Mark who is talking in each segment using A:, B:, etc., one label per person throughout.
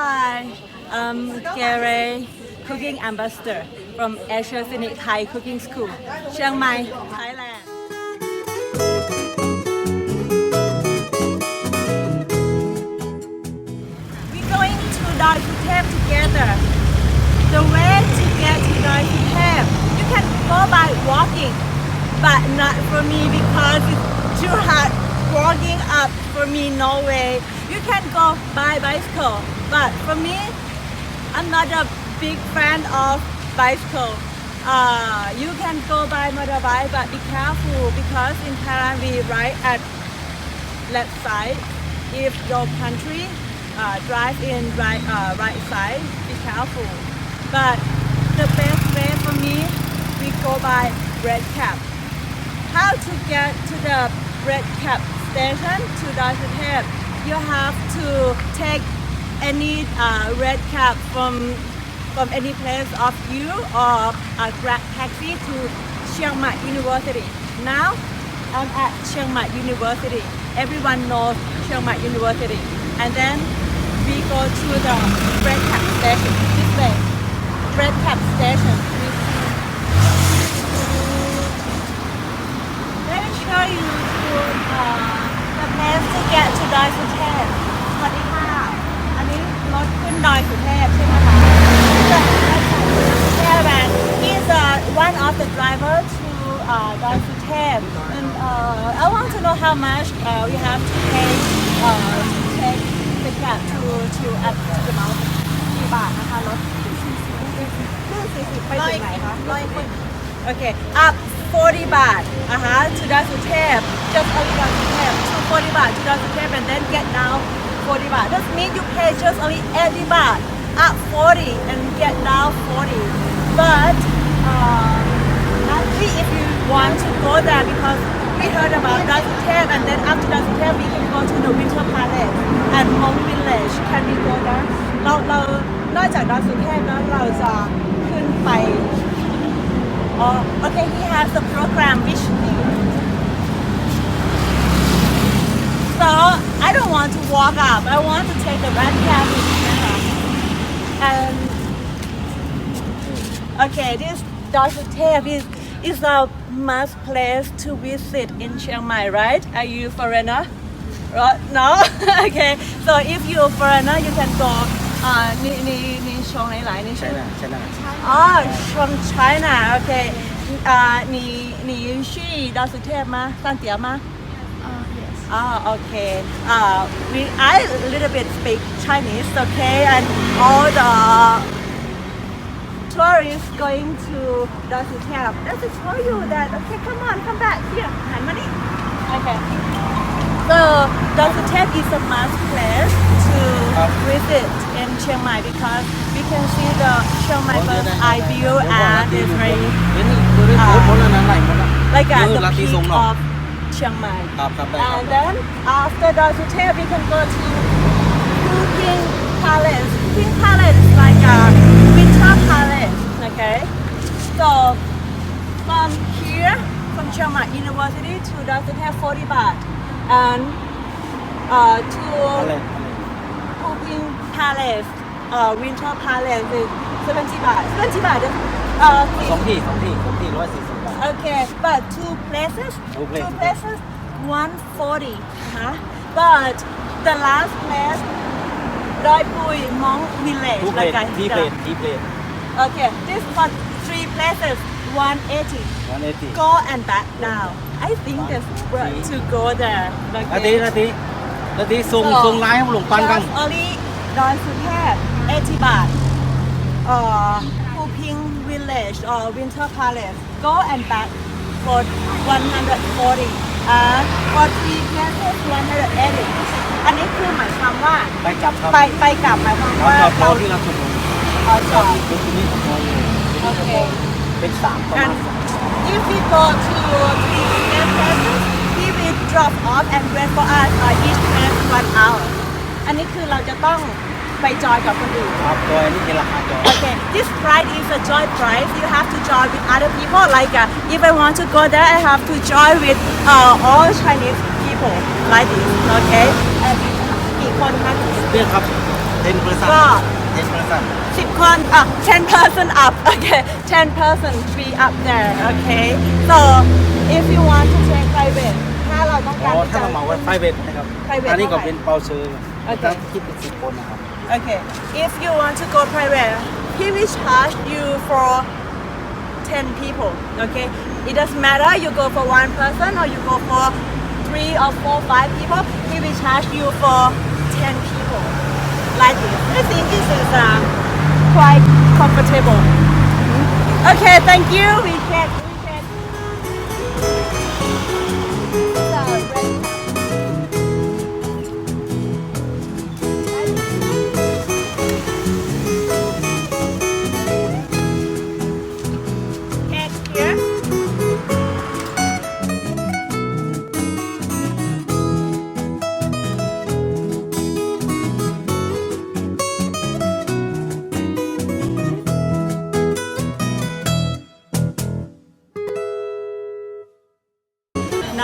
A: Hi, I'm Gary, cooking ambassador from Scenic Thai Cooking School, Chiang Mai, Thailand. We're going to Doi Suthep together. The way to get to Doi Suthep, you can go by walking, but not for me because it's too hard walking up. For me, no way. You can go by bicycle, but for me, I'm not a big fan of bicycle. You can go by motorbike, but be careful because in Thailand we ride at left side. If your country drive in right side, be careful. But the best way for me, we go by red cab. How to get to the red cab station to Doi Suthep? You have to take any red cab from any place of you or a Grab taxi to Chiang Mai University. Now I'm at Chiang Mai University. Everyone knows Chiang Mai University. And then we go to the red cab station this way. Red cab station. Let me show you the place to get to Doi Suthep. สวัสดีค่ะ อันนี้รถขึ้นดอยสุเทพใช่ไหมคะ Caravan. He's one of the driver to Doi Suthep. And I want to know how much we have to pay to take the cab to up to the mountain. กี่บาทนะคะรถ40ไปถึงไหนคะOkay, up 40 baht to Doi Suthep, just only Doi Suthep, to 40 baht to Doi Suthep and then get down 40 baht. That means you pay just only 80 baht, up 40 and get down 40. But actually if you want to go there because we heard about Doi Suthep and then after Doi Suthep we can go to the Winter Palace and Home Village. Can we go there? เรานอกจาก Doi Suthep แล้วเราจะขึ้นไป okay, he has a program which so I don't want to walk up. I want to take the red cab and okay, this Doi Suthep is a must place to visit in Chiang Mai, right? Are you foreigner? No? Okay, so if you're foreigner, you can go 你从哪里来？你是 from China. Okay. 你去Doi Suthep吗？上碟吗？Yes. Okay. I a little bit speak Chinese. Okay, and all the tourists going to Doi Suthep. Let's show you that. Okay, come on, come back here. หันมานี่ Okay. So Doi Suthep is a must place to visit in Chiang Mai because we can see the Chiang Mai bird's eye view and it's very like at the peak of Chiang Mai. And then after Doi Suthep we can go to Cooking Palace. Cooking Palace is like a winter palace. Okay. So from here, from Chiang Mai University to Doi Suthep 40 baht. And to Cooking Palace, Winter Palace is 70 baht. 70 baht. สองที่140 บาท Okay, but two places 140. But the last place, Doi Pui Monk Village. Like three place. Okay, this for three places. 180. Go and back down. I think that's worth to go there.
B: นาทีส่งไลน์ให้หลวงปันกัน
A: Just only Doi Suthep 80 baht. Cooking Village or Winter Palace. Go and back for 140. For three places 180. อันนี้คือหมายความว่า
B: ไปกลับ
A: ไปกลับหมายความว่า
B: เราที่เราส่งจอดรถที่นี่ของเรา
A: Okay.
B: เป็น3ประมาณ
A: If we go to three places, he will drop off and wait for us each place 1 hour. อันนี้คือเราจะต้องไปจอยกับคนอื่น
B: ครับจอยนี่คือราคาจอย
A: Okay, this ride is a joy price. You have to join with other people. Like if I want to go there, I have to join with all Chinese people like this. Okay. And กี่คนคะ
B: เรื่องครับ 10%
A: ก็
B: 10%
A: 10 คน10 person up okay 10 person be up there okay so if you want to take private ถ้าเราต้อง
B: อ๋
A: การ
B: อ
A: ที่
B: ถ้า
A: จะ
B: เราเหมาว่า private นะครับ
A: private
B: อันนี้ก็
A: เท่าไหร่
B: เป็นเปาเชอร์
A: โอเค
B: ถ้าคิดเป็น10 คนนะครับ
A: okay if you want to go private he will charge you for 10 people okay it doesn't matter you go for one person or you go for 3 or 4 5 people he will charge you for 10 people like this I think this is quite comfortable okay thank you we can head here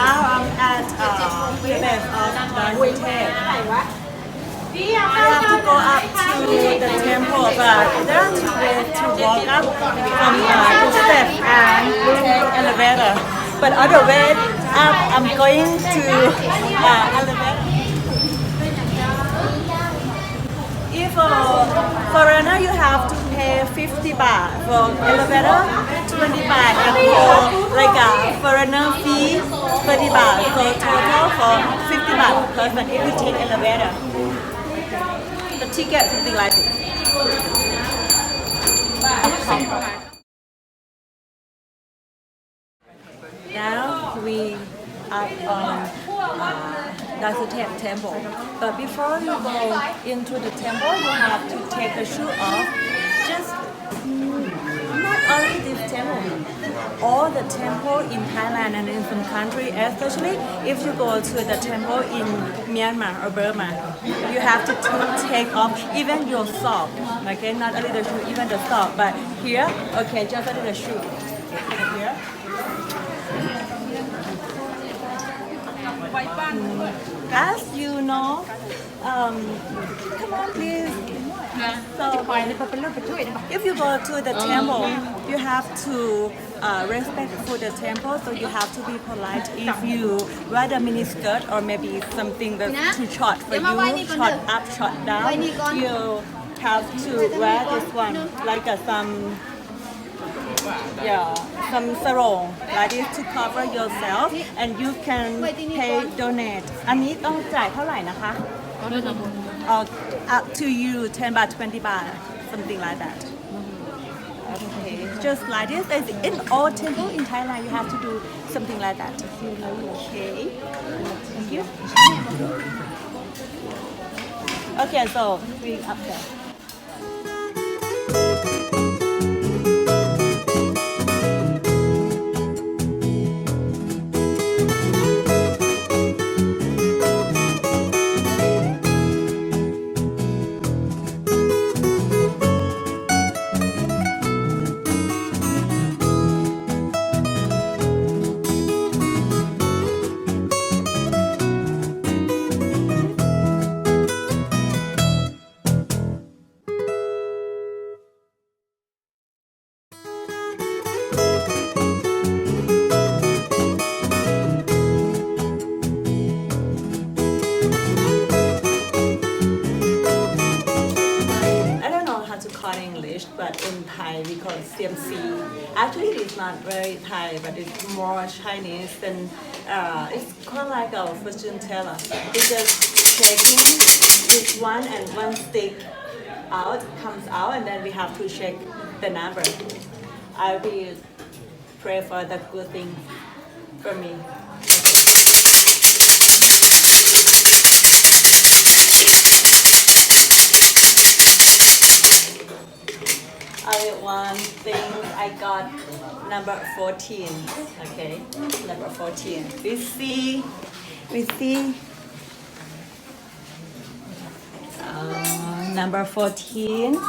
A: now I'm at the base of Doi Suthep we have to go up to the temple but there are 2 ways to walk up from the step and take elevator but other way up I'm going to elevator if a foreigner you have to pay 50 baht for elevator 20 baht and for like a foreigner fee 30 baht so total for 50 baht per person if you take elevator the ticket something like this now we are on Doi Suthep temple but before you go into the temple you have to take the shoe off just not only this temple all the temple in Thailand and in some country especially if you go to the temple in Myanmar or Burma you have to take off even your sock okay not only the shoe even the sock but here okay just only the shoe here as you know come on please so if you go to the temple you have to respect for the temple so you have to be polite if you wear the mini skirt or maybe something that's too short for you short up short down you have to wear this one like some sarong like this to cover yourself and you can pay donate อันนี้ต้องจ่ายเท่าไหร่นะคะ up to you 10 baht 20 baht something like that okay just like this in all temple in Thailand you have to do something like that okay thank you okay so we up there but in Thai we call it CMC. Actually, it's not very Thai, but it's more Chinese. And it's kind of like a fortune teller. It's just shaking this one and one stick comes out, and then we have to shake the number. I will pray for the good thing for me. One thing I got number 14. Okay, number 14. We see number 14.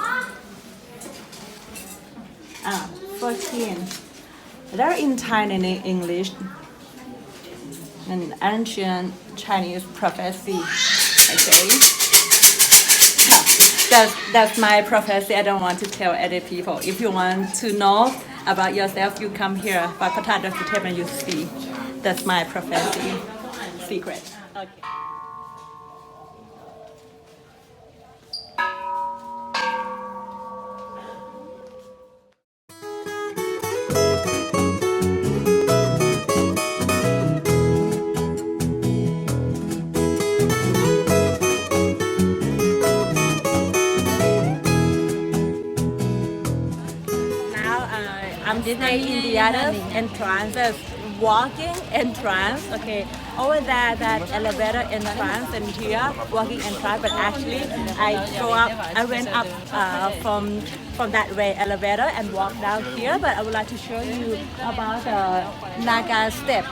A: 14. They're in Thai and in English. An ancient Chinese prophecy. Okay. That's my prophecy. I don't want to tell other people. If you want to know about yourself, you come here. But Doi Suthep and you see. That's my prophecy. Secret. Okay. Now I'm staying in the other entrance, walking entrance. Okay, over there that elevator entrance and here walking entrance. But actually, I went up from that way elevator and walked down here. But I would like to show you about the Naga step,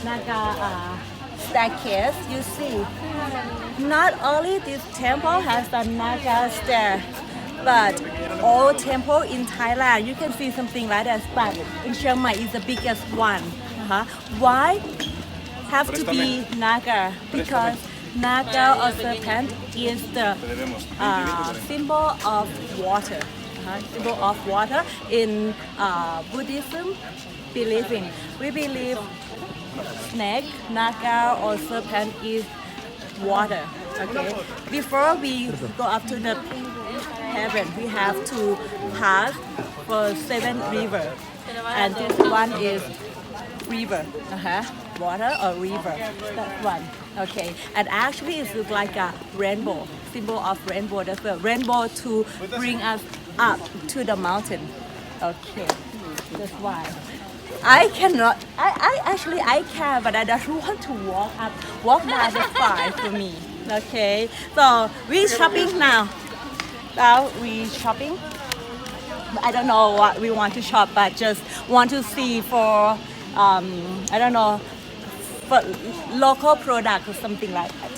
A: Naga staircase. You see, not only this temple has the Naga stair, but all temple in Thailand, you can see something like that, but in Chiang Mai is the biggest one. Why have to be Naga? Because Naga or serpent is the symbol of water. Symbol of water in Buddhism believing. We believe snake, Naga or serpent is water. Okay. Before we go up to the heaven, we have to pass for 7 rivers, and this one is river, water or river. That one. Okay. And actually, it looks like a rainbow, symbol of rainbow. That's the rainbow to bring us up to the mountain. Okay. That's why. I cannot. I can, but I don't want to walk up. Walk down is fine for me. Okay. So we shopping now. Now we shopping. I don't know what we want to shop, but just want to see for I don't know, for local product or something like that.